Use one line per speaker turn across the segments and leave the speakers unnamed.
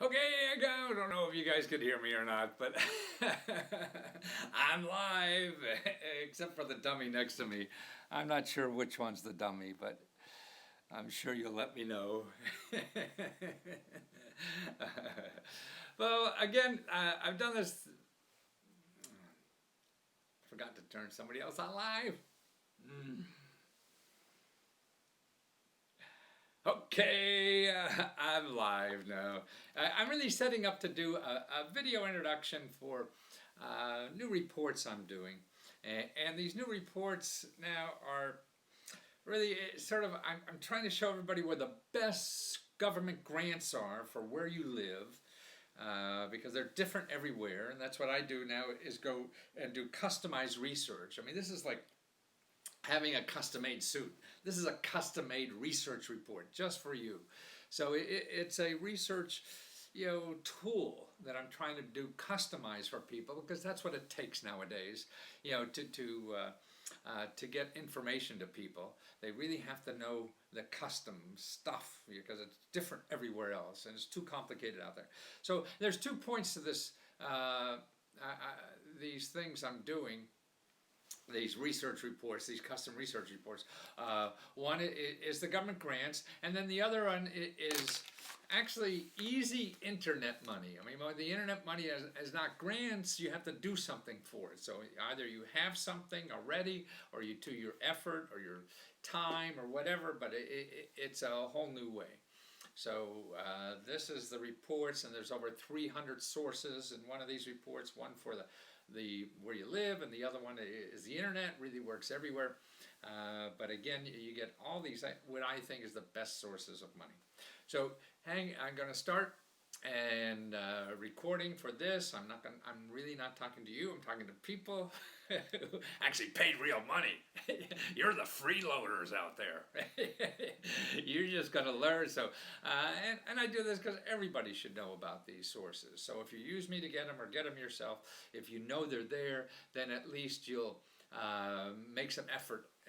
Okay, I don't know if you guys could hear me or not, but I'm live, except for the dummy next to me. I'm not sure which one's the dummy, but I'm sure you'll let me know. Well, again, I've done this. Forgot to turn somebody else on live. Okay, I'm live now. I'm really setting up to do a video introduction for new reports I'm doing. And these new reports now are really sort of, I'm trying to show everybody where the best government grants are for where you live. Because they're different everywhere, and that's what I do now is go and do customized research. I mean, this is like having a custom-made suit. This is a custom-made research report just for you. So it's a research, tool that I'm trying to do customize for people because that's what it takes nowadays, to get information to people. They really have to know the custom stuff because it's different everywhere else and it's too complicated out there. So there's 2 points to this. These things I'm doing, these research reports, these custom research reports. One is the government grants, and then the other one is actually easy internet money. I mean, the internet money is not grants, you have to do something for it. So either you have something already, or you do your effort, or your time, or whatever, but it's a whole new way. So this is the reports, and there's over 300 sources in one of these reports, one for the where you live, and the other one is the internet. Really works everywhere, but again, you get all these what I think is the best sources of money. So I'm going to start and recording for this. I'm really not talking to you. I'm talking to people who actually paid real money. You're the freeloaders out there. You're just going to learn. So and I do this because everybody should know about these sources. So if you use me to get them or get them yourself, if you know they're there, then at least you'll make some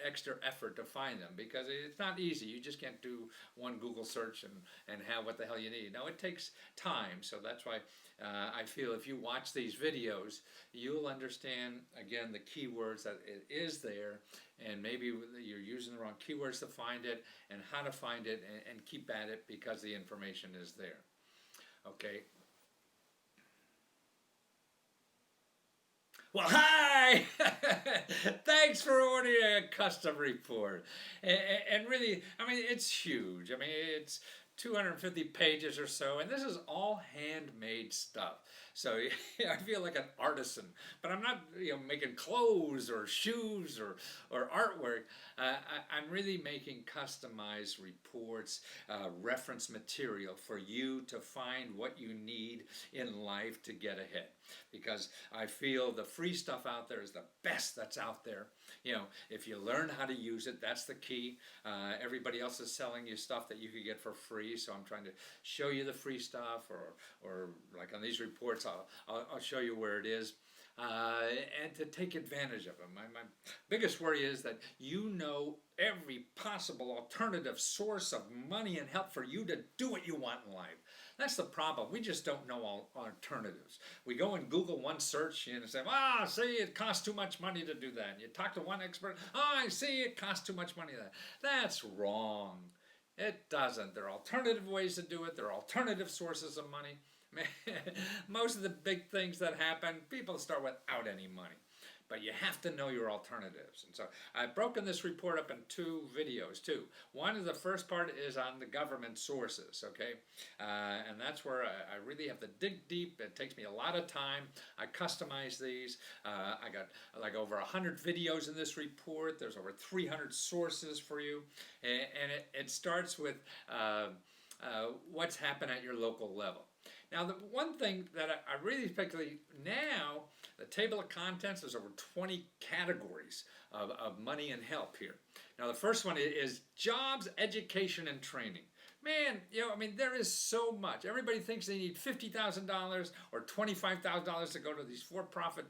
extra effort to find them, because it's not easy. You just can't do one Google search and have what the hell you need. Now it takes time, so that's why I feel if you watch these videos, you'll understand again the keywords that it is there, and maybe you're using the wrong keywords to find it, and how to find it, and keep at it because the information is there. Okay. Well, hi! Thanks for ordering a custom report. And really, I mean, it's huge. I mean, it's 250 pages or so, and this is all handmade stuff. So I feel like an artisan, but I'm not, making clothes or shoes or artwork. I'm really making customized reports, reference material for you to find what you need in life to get ahead. Because I feel the free stuff out there is the best that's out there. If you learn how to use it, that's the key. Everybody else is selling you stuff that you could get for free, so I'm trying to show you the free stuff, or like on these reports, I'll show you where it is. And to take advantage of them. My biggest worry is that every possible alternative source of money and help for you to do what you want in life. That's the problem. We just don't know all alternatives. We go and Google one search and say, see, it costs too much money to do that. And you talk to one expert, I see, it costs too much money to that. That's wrong. It doesn't. There are alternative ways to do it. There are alternative sources of money. Most of the big things that happen, people start without any money. But you have to know your alternatives. And so I've broken this report up in 2 videos too. One is the first part is on the government sources, okay? And that's where I really have to dig deep. It takes me a lot of time. I customize these. I got like over 100 videos in this report. There's over 300 sources for you. And it starts with what's happened at your local level. Now, the one thing that I really particularly now, the table of contents, there's over 20 categories of money and help here. Now, the first one is jobs, education, and training. Man, there is so much. Everybody thinks they need $50,000 or $25,000 to go to these for-profit,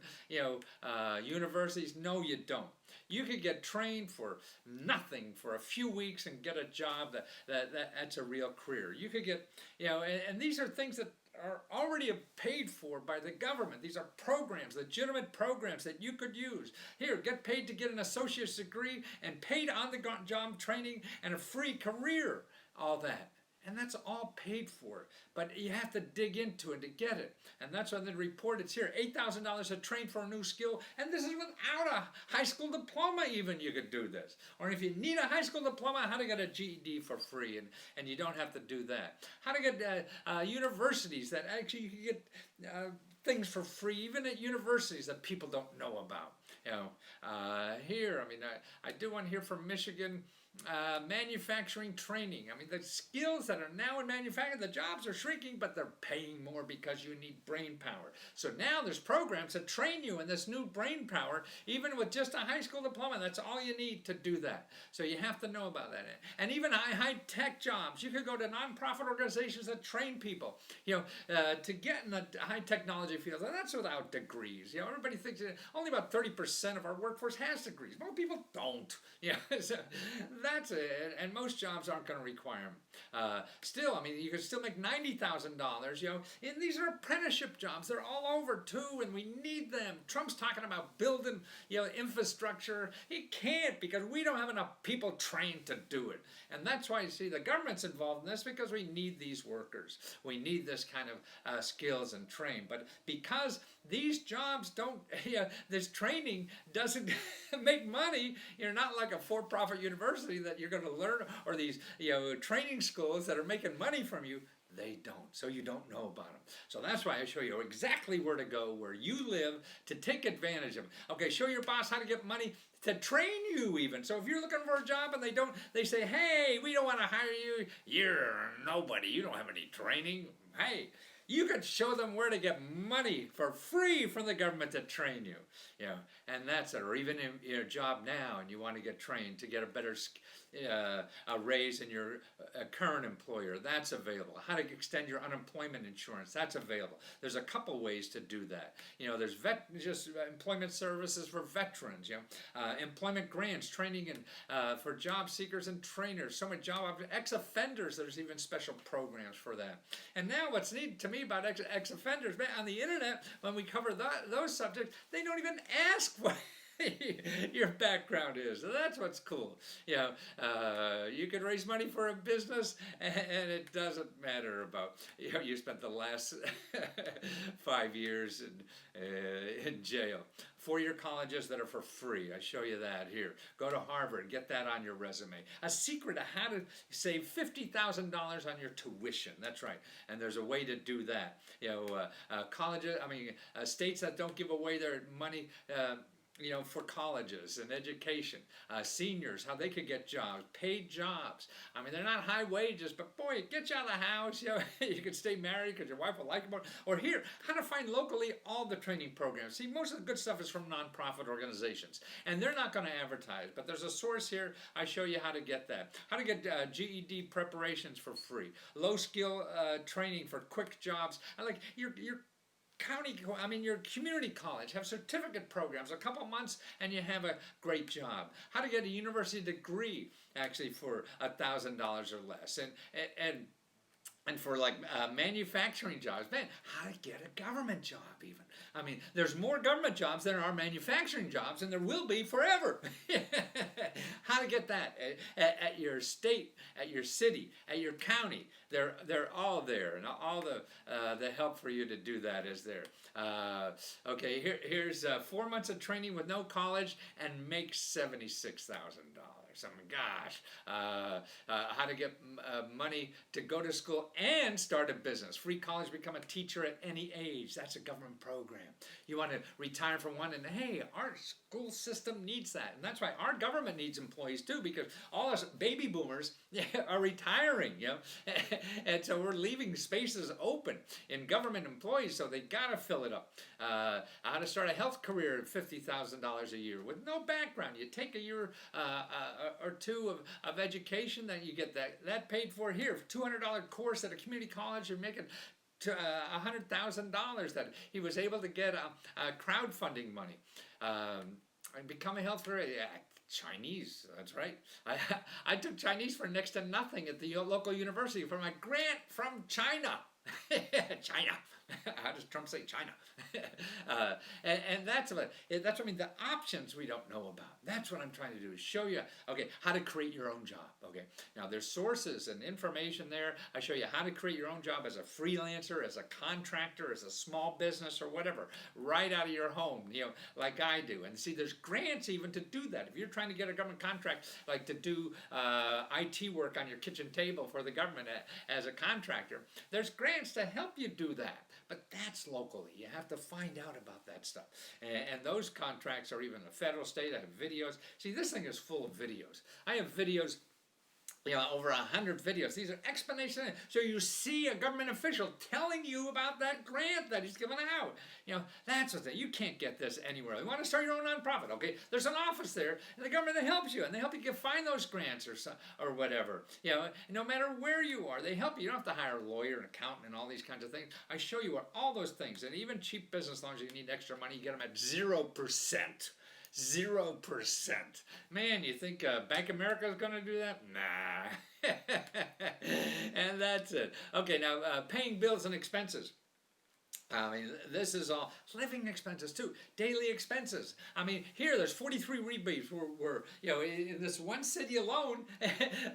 universities. No, you don't. You could get trained for nothing for a few weeks and get a job that's a real career. You could get, and these are things that are already paid for by the government. These are programs, legitimate programs that you could use. Here, get paid to get an associate's degree and paid on-the-job training and a free career, all that. And that's all paid for, but you have to dig into it to get it. And that's why the report, it's here, $8,000 to train for a new skill, and this is without a high school diploma even you could do this. Or if you need a high school diploma, how to get a GED for free, and you don't have to do that. How to get universities that actually you can get things for free, even at universities that people don't know about. You know, here, I mean, I do one here from Michigan. Manufacturing training. I mean, the skills that are now in manufacturing, the jobs are shrinking, but they're paying more because you need brain power. So now there's programs that train you in this new brain power, even with just a high school diploma. That's all you need to do that. So you have to know about that. And even high-tech jobs. You could go to nonprofit organizations that train people, you know, to get in the high technology fields. And that's without degrees. You know, everybody thinks that only about 30% of our workforce has degrees. Most people don't. Yeah. So, that's it, and most jobs aren't going to require them. Still, I mean, you can still make $90,000, you know, and these are apprenticeship jobs. They're all over, too, and we need them. Trump's talking about building, you know, infrastructure. He can't because we don't have enough people trained to do it. And that's why, you see, the government's involved in this because we need these workers. We need this kind of skills and train. But because these jobs don't, you know, this training doesn't make money, you're not like a for-profit university that you're going to learn, or these, you know, training schools that are making money from you. They don't, so you don't know about them. So that's why I show you exactly where to go, where you live, to take advantage of them. Okay, show your boss how to get money to train you even. So if you're looking for a job and they say, hey, we don't want to hire you, you're nobody, you don't have any training. Hey, you could show them where to get money for free from the government to train you. You know, and that's it. Or even in your job now, and you want to get trained to get a better a raise in your current employer, that's available. How to extend your unemployment insurance, that's available. There's a couple ways to do that. You know, there's just employment services for veterans. You know, employment grants, training and for job seekers and trainers. So many job ex-offenders. There's even special programs for that. And now, what's neat to me about ex-offenders, man, on the internet, when we cover those subjects, they don't even ask what your background is. So that's what's cool. You know, you can raise money for a business, and it doesn't matter about, you know, you spent the last 5 years in jail. 4-year colleges that are for free. I show you that here. Go to Harvard. Get that on your resume. A secret of how to save $50,000 on your tuition. That's right. And there's a way to do that. You know, colleges, I mean, states that don't give away their money, you know, for colleges and education, seniors, how they could get jobs, paid jobs. I mean, they're not high wages, but boy, it gets you out of the house. You know, you can stay married because your wife will like you more. Or here, how to find locally all the training programs. See, most of the good stuff is from nonprofit organizations, and they're not going to advertise. But there's a source here. I show you how to get that. How to get GED preparations for free. Low skill training for quick jobs. I like your your community college, have certificate programs, a couple months, and you have a great job. How to get a university degree, actually, for $1,000 or less. And for like manufacturing jobs, man, how to get a government job even. I mean, there's more government jobs than there are manufacturing jobs, and there will be forever. How to get that at your state, at your city, at your county. They're all there, and all the help for you to do that is there. Okay, here's 4 months of training with no college and make $76,000. I mean, gosh, how to get money to go to school and start a business. Free college, become a teacher at any age. That's a government program. You want to retire from one, and hey, our school system needs that. And that's why our government needs employees too, because all us baby boomers are retiring, you know, and so we're leaving spaces open in government employees, so they got to fill it up. How to start a health career at $50,000 a year with no background. You take a year or two of education, then you get that paid for here. $200 course at a community college, you're making $100,000 that he was able to get crowdfunding money and become a health career. Chinese, that's right. I took Chinese for next to nothing at the local university for my grant from China. China. How does Trump say China? And that's what I mean. The options we don't know about. That's what I'm trying to do, is show you, okay, how to create your own job. Okay, now there's sources and information there. I show you how to create your own job as a freelancer, as a contractor, as a small business, or whatever, right out of your home. Like I do. And see, there's grants even to do that. If you're trying to get a government contract, like to do IT work on your kitchen table for the government as a contractor, there's grants to help you do that. But that's locally. You have to find out about that stuff. And those contracts are even a federal, state. I have videos. See, this thing is full of videos. I have videos, over 100 videos. These are explanations. So you see a government official telling you about that grant that he's giving out. That's what you can't get this anywhere. You want to start your own nonprofit, okay? There's an office there in the government that helps you, and they help you find those grants or whatever. No matter where you are, they help you. You don't have to hire a lawyer, an accountant, and all these kinds of things. I show you all those things, and even cheap business loans, you need extra money, you get them at 0%. 0%. Man, you think Bank of America is going to do that? Nah. And that's it. Okay, now paying bills and expenses. I mean, this is all living expenses too, daily expenses. I mean, here there's 43 rebates were in this one city alone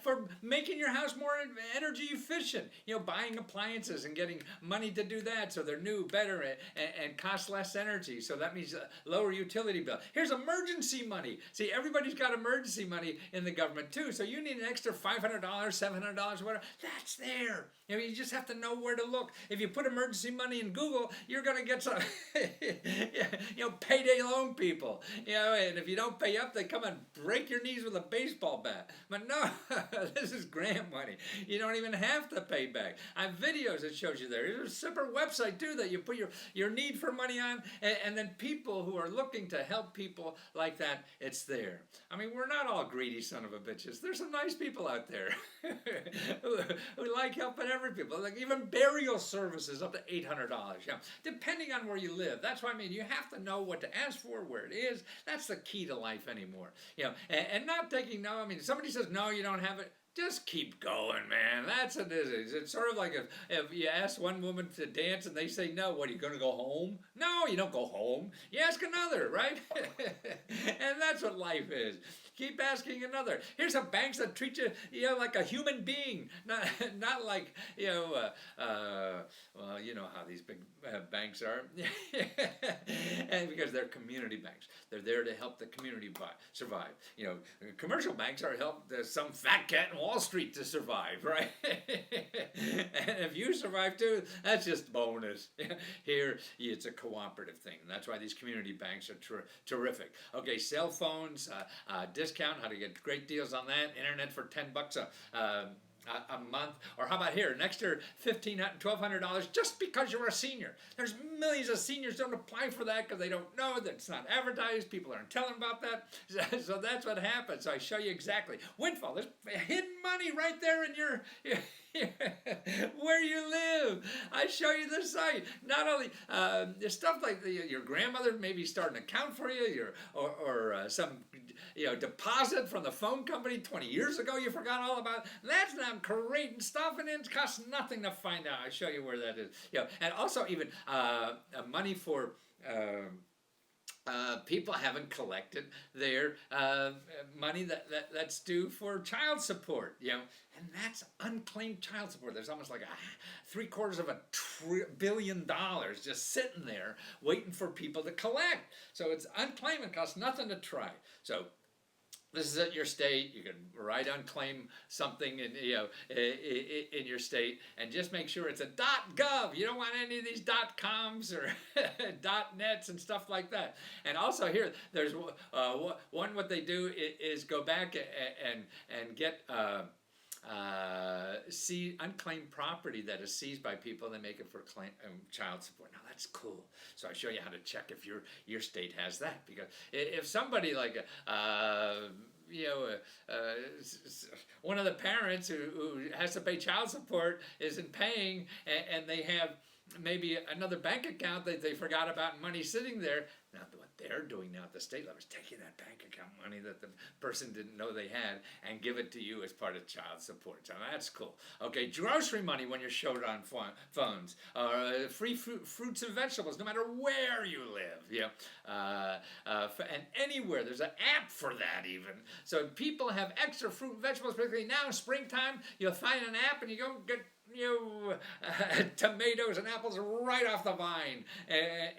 for making your house more energy efficient. Buying appliances and getting money to do that, so they're new, better, and cost less energy. So that means lower utility bill. Here's emergency money. See, everybody's got emergency money in the government too. So you need an extra $500, $700, whatever. That's there. You just have to know where to look. If you put emergency money in Google, you're going to get some, payday loan people. And if you don't pay up, they come and break your knees with a baseball bat. But no, this is grant money. You don't even have to pay back. I have videos that shows you there. There's a separate website too that you put your need for money on, and then people who are looking to help people like that, it's there. I mean, we're not all greedy son of a bitches. There's some nice people out there who like helping every people. Like even burial services up to $800. Depending on where you live. That's what I mean. You have to know what to ask for, where it is. That's the key to life anymore. And not taking no. I mean, somebody says no, you don't have it. Just keep going, man. That's what it is. It's sort of like if you ask one woman to dance and they say no, what, are you going to go home? No, you don't go home. You ask another, right? And that's what life is. Keep asking another. Here's some banks that treat you, like a human being, not like, well, you know how these big banks are, and because they're community banks, they're there to help the community survive. Commercial banks are help some fat cat in Wall Street to survive, right? And if you survive too, that's just bonus. Here, it's a cooperative thing. That's why these community banks are terrific. Okay, cell phones, discount, how to get great deals on that. Internet for $10 a month. Or how about here, an extra $1,500, $1,200 just because you're a senior. There's millions of seniors don't apply for that because they don't know that it's not advertised. People aren't telling about that. So that's what happens. So I show you exactly. Windfall, there's hidden money right there in your where you live. I show you the site. Not only stuff like your grandmother maybe start an account for you, or some deposit from the phone company 20 years ago you forgot all about. That's not creating stuff, and it costs nothing to find out. I show you where that is. And also even money for people haven't collected their money that's due for child support, and that's unclaimed child support. There's almost like $750 billion just sitting there waiting for people to collect. So it's unclaimed and costs nothing to try. So this is at your state. You can write unclaim something in your state, and just make sure it's a .gov. You don't want any of these .coms or .nets and stuff like that. And also here, there's one. What they do is go back and get unclaimed property that is seized by people. They make it for child support. Now that's cool. So I show you how to check if your state has that, because if somebody like one of the parents who has to pay child support isn't paying, and they have maybe another bank account that they forgot about, money sitting there. Now what they're they're doing now at the state level is taking that bank account money that the person didn't know they had and give it to you as part of child support. So that's cool. Okay, grocery money when you're showed on phones. Free fruits and vegetables no matter where you live. Yeah, and anywhere. There's an app for that even. So people have extra fruit and vegetables, particularly now, springtime. You'll find an app and you go get tomatoes and apples right off the vine,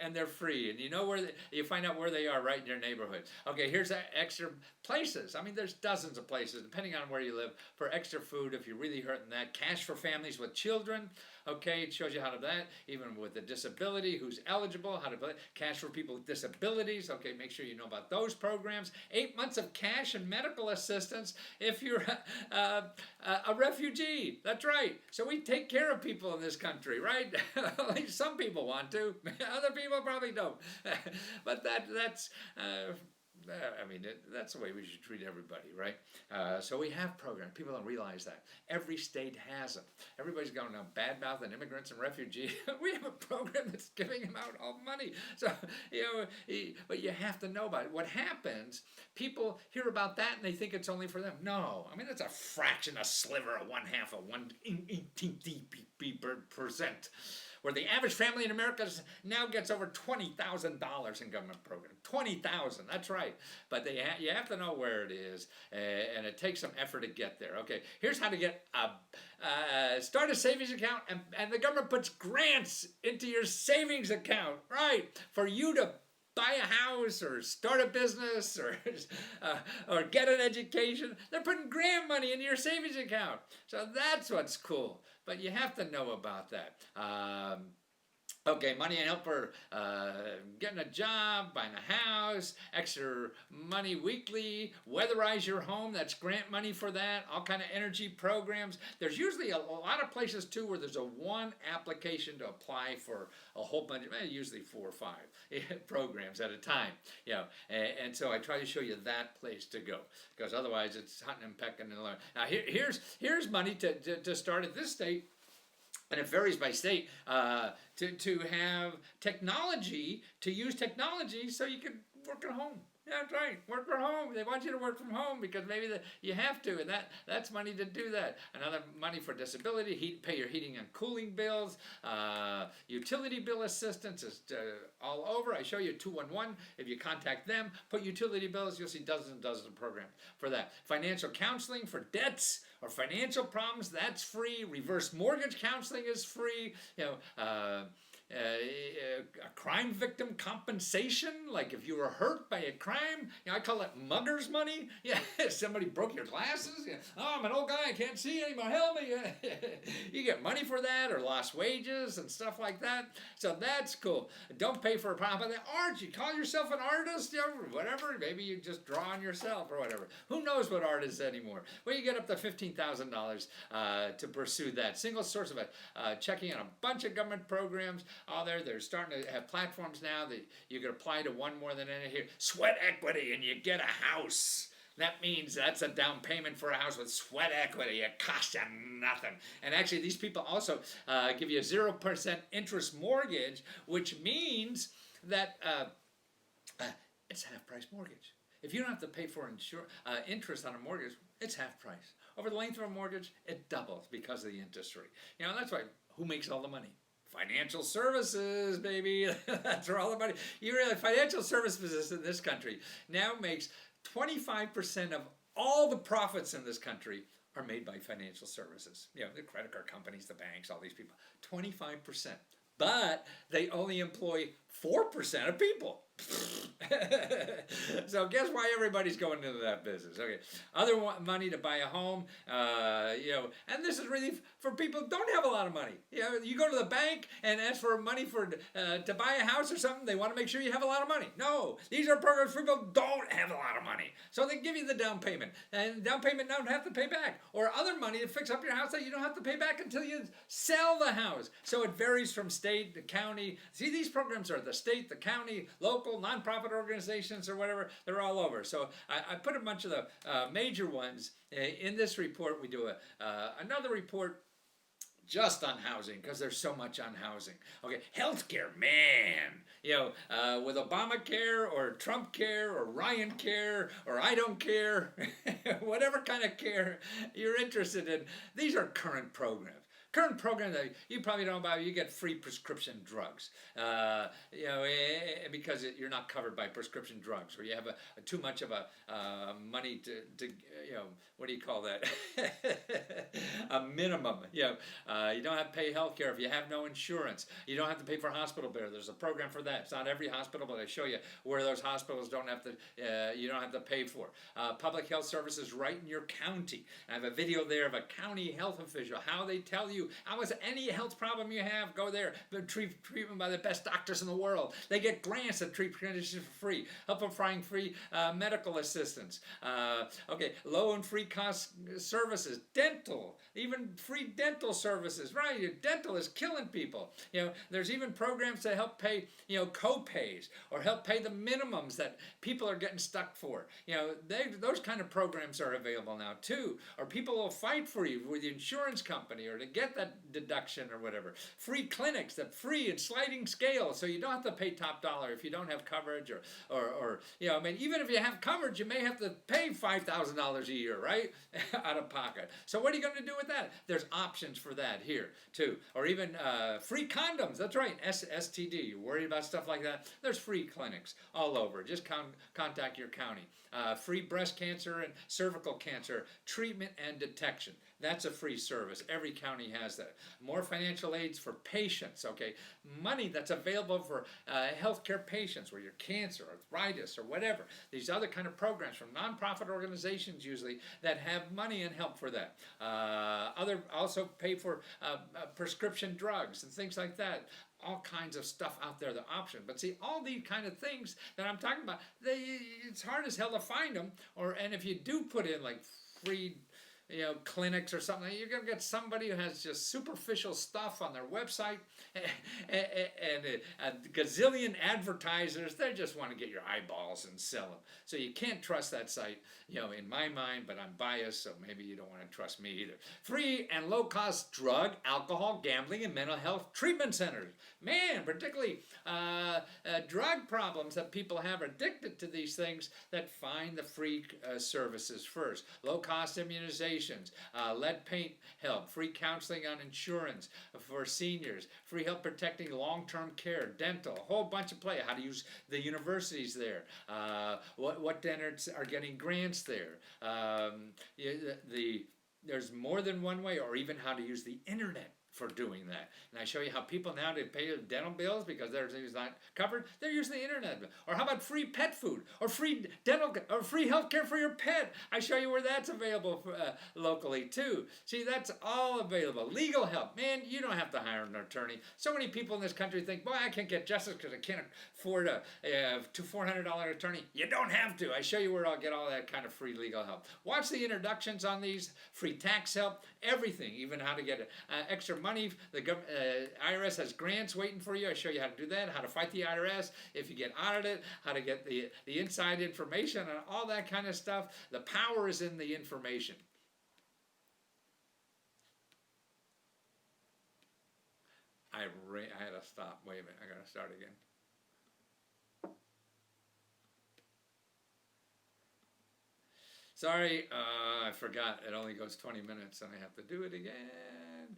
and they're free, and you know where you find out where they are right in your neighborhood. Okay, here's extra places. I mean, there's dozens of places depending on where you live for extra food if you're really hurting that. Cash for families with children. Okay, it shows you how to do that, even with a disability, who's eligible, how to play. Cash for people with disabilities. Okay, make sure you know about those programs. 8 months of cash and medical assistance if you're a refugee. That's right. So we take care of people in this country, right? At least some people want to. Other people probably don't. But that's that's the way we should treat everybody, right? So we have programs. People don't realize that. Every state has them. Everybody's going on bad-mouthing immigrants and refugees. We have a program that's giving them out all money. So, but you have to know about it. What happens, people hear about that and they think it's only for them. No. I mean, that's a fraction, a sliver, a 1/2 of 1/18%. Where the average family in America now gets over $20,000 in government programs. $20,000, that's right. But you have to know where it is, and it takes some effort to get there. Okay, here's how to get start a savings account, and the government puts grants into your savings account, right, for you to buy a house or start a business or get an education. They're putting grant money into your savings account. So that's what's cool. But you have to know about that. Okay, money and help for getting a job, buying a house, extra money weekly, weatherize your home, that's grant money for that, all kind of energy programs. There's usually a lot of places too where there's a one application to apply for a whole bunch of, usually 4 or 5 programs at a time. And so I try to show you that place to go, because otherwise it's hunting and pecking and learning. Now here's money to start at this state. And it varies by state, to have technology, to use technology so you can work at home. Yeah, that's right. Work from home. They want you to work from home because maybe you have to, and that's money to do that. Another money for disability, pay your heating and cooling bills, utility bill assistance is all over. I show you 211. If you contact them, put utility bills, you'll see dozens and dozens of programs for that. Financial counseling for debts or financial problems, that's free. Reverse mortgage counseling is free. A crime victim compensation, like if you were hurt by a crime, I call it mugger's money. Yeah, somebody broke your glasses. Yeah. Oh, I'm an old guy, I can't see anymore, help me. You get money for that, or lost wages and stuff like that. So that's cool. Don't pay for a problem. But art, you call yourself an artist, whatever. Maybe you just draw on yourself or whatever. Who knows what art is anymore? Well, you get up to $15,000 to pursue that. Single source of checking on a bunch of government programs. All they're starting to have platforms now that you can apply to one more than any here. Sweat equity, and you get a house. That means that's a down payment for a house with sweat equity. It costs you nothing. And actually, these people also give you a 0% interest mortgage, which means that it's half-price mortgage. If you don't have to pay for interest on a mortgage, it's half price. Over the length of a mortgage, it doubles because of the interest rate. That's why, who makes all the money? Financial services, baby. That's where all the money. Financial service business in this country now makes 25% of all the profits in this country are made by financial services. The credit card companies, the banks, all these people. 25%. But they only employ 4% of people. So guess why everybody's going into that business? Okay, other money to buy a home, and this is really for people who don't have a lot of money. You go to the bank and ask for money to buy a house or something. They want to make sure you have a lot of money. No, these are programs for people who don't have a lot of money. So they give you the down payment, and down payment don't have to pay back, or other money to fix up your house that you don't have to pay back until you sell the house. So it varies from state to county. See, these programs are the state, the county, local, nonprofit organizations or whatever. They're all over. So I put a bunch of the major ones in this report. We do another report just on housing because there's so much on housing. Okay, healthcare, man. With Obamacare or Trump care or Ryan care or I don't care, whatever kind of care you're interested in, these are current programs. Current program that you probably don't know about, you get free prescription drugs, because you're not covered by prescription drugs, or you have too much of a money to what do you call that? A minimum. You don't have to pay health care if you have no insurance. You don't have to pay for hospital bill. There's a program for that. It's not every hospital, but I show you where those hospitals don't have to. You don't have to pay for public health services right in your county. I have a video there of a county health official, how they tell you. Almost any health problem you have, go there. Treatment by the best doctors in the world. They get grants that treat conditions for free. Help them find free medical assistance. Low and free cost services. Dental, even free dental services. Right, your dental is killing people. There's even programs to help pay, co-pays or help pay the minimums that people are getting stuck for. Those kind of programs are available now too. Or people will fight for you with the insurance company or to get that deduction or whatever. Free clinics, that free and sliding scale, so you don't have to pay top dollar if you don't have coverage or even if you have coverage, you may have to pay $5,000 a year, right? Out of pocket. So what are you going to do with that? There's options for that here too. Or even free condoms. That's right, STD. You worried about stuff like that? There's free clinics all over. Just contact your county. Free breast cancer and cervical cancer treatment and detection. That's a free service. Every county has that. More financial aids for patients, okay? Money that's available for healthcare patients, where you're cancer, arthritis, or whatever. These other kind of programs from nonprofit organizations usually that have money and help for that. Also pay for prescription drugs and things like that. All kinds of stuff out there, the option. But see, all these kind of things that I'm talking about, it's hard as hell to find them. And if you do put in like free clinics or something, you're going to get somebody who has just superficial stuff on their website and a gazillion advertisers. They just want to get your eyeballs and sell them. So you can't trust that site, in my mind, but I'm biased, so maybe you don't want to trust me either. Free and low-cost drug, alcohol, gambling, and mental health treatment centers. Man, particularly drug problems that people have addicted to these things, that find the free services first. Low-cost immunization, lead paint help, free counseling on insurance for seniors, free help protecting long-term care, dental, a whole bunch of play. How to use the universities there, what dentists are getting grants there. There's more than one way, or even how to use the internet for doing that. And I show you how people now to pay their dental bills because their things not covered. They're using the internet. Or how about free pet food or free dental or free health care for your pet? I show you where that's available locally too. See, that's all available. Legal help. Man, you don't have to hire an attorney. So many people in this country think, boy, I can't get justice because I can't afford a $400 attorney. You don't have to. I show you where I'll get all that kind of free legal help. Watch the introductions on these. Free tax help. Everything. Even how to get extra money. The IRS has grants waiting for you. I show you how to do that, how to fight the IRS if you get audited, how to get the inside information and all that kind of stuff. The power is in the information. I had to stop. Wait a minute. I got to start again. Sorry, I forgot. It only goes 20 minutes and I have to do it again.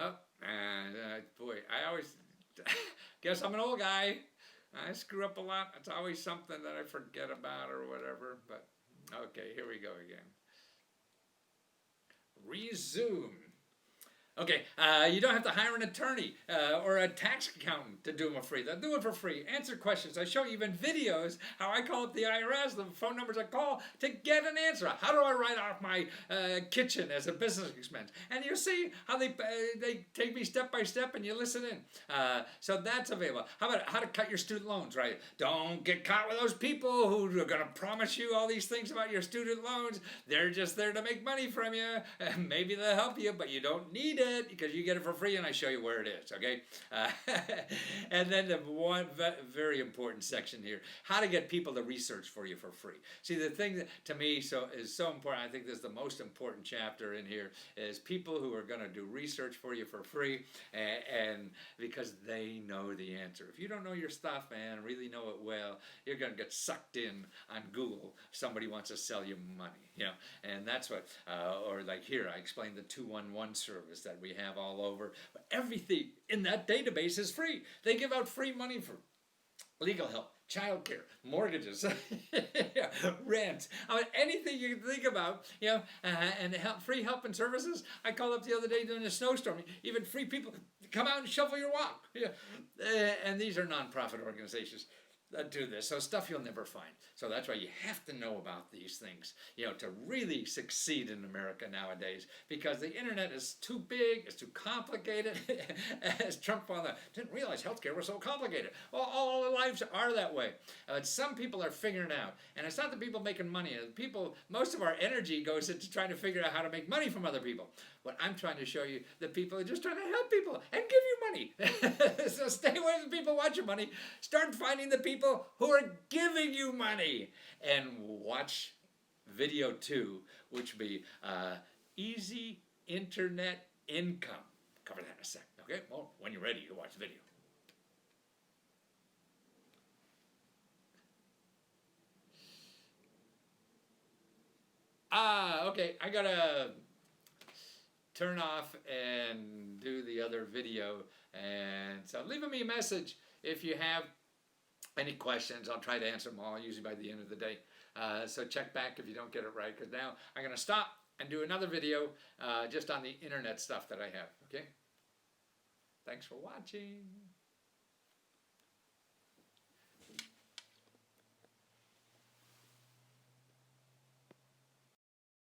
Oh, and boy, I always guess I'm an old guy. I screw up a lot. It's always something that I forget about or whatever. But okay, here we go again. Resume. Okay, you don't have to hire an attorney or a tax accountant to do them for free. They'll do it for free. Answer questions. I show you even videos how I call up the IRS, the phone numbers I call to get an answer. How do I write off my kitchen as a business expense? And you see how they take me step by step, and you listen in. So that's available. How about how to cut your student loans, right? Don't get caught with those people who are going to promise you all these things about your student loans. They're just there to make money from you. Maybe they'll help you, but you don't need it. it because you get it for free and I show you where it is, okay? And then the one very important section here, how to get people to research for you for free. See, the thing that to me is so important, I think this is the most important chapter in here, is people who are going to do research for you for free, and because they know the answer. If you don't know your stuff and really know it well, you're going to get sucked in on Google. Somebody wants to sell you money, you know, and that's what, or like here, I explained the 211 service that we have all over. But everything in that database is free. They give out free money for legal help, childcare, mortgages, rent, I mean, anything you can think about, you know, and free help and services. I called up the other day during a snowstorm, even free people come out and shovel your walk. Yeah. And these are nonprofit organizations that do this, so stuff you'll never find. So that's why you have to know about these things, you know, to really succeed in America nowadays, because the internet is too big, it's too complicated. As Trump didn't realize healthcare was so complicated. Well, all our lives are that way. But some people are figuring it out, and it's not the people making money. People, most of our energy goes into trying to figure out how to make money from other people. What I'm trying to show you, the people are just trying to help people and give you money. So stay away from people who want your money. Start finding the people who are giving you money. And watch video 2, which will be easy internet income. Cover that in a sec. Okay? Well, when you're ready, you watch the video. Okay. I gotta turn off and do the other video, and so leave me a message if you have any questions. I'll try to answer them all, usually by the end of the day. So check back if you don't get it right, because now I'm going to stop and do another video just on the internet stuff that I have. Okay? Thanks for watching.